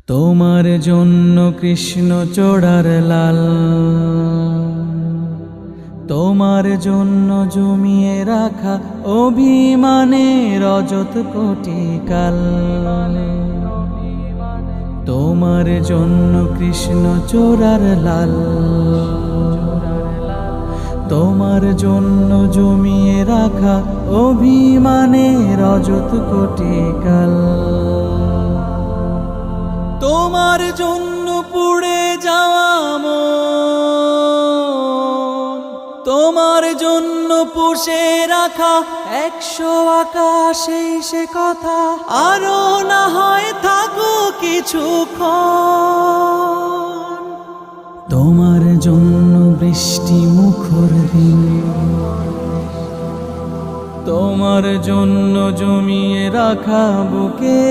তোমার জন্য কৃষ্ণ চূড়ার লাল, তোমার জন্য জমিয়ে রাখা অভিমানের অযত কোটি কাল। তোমার জন্য কৃষ্ণ চূড়ার লাল, তোমার জন্য জমিয়ে রাখা অভিমানের অযত কোটি কাল। তোমার জন্য পুড়ে যাওয়া মন, তোমার জন্য পুষে রাখা 100 আকাশে সে কথা আরো না হয় থাকো কিছুক্ষণ। তোমার জন্য বৃষ্টি মুখর দিন, তোমার জন্য জমিয়ে রাখা বুকে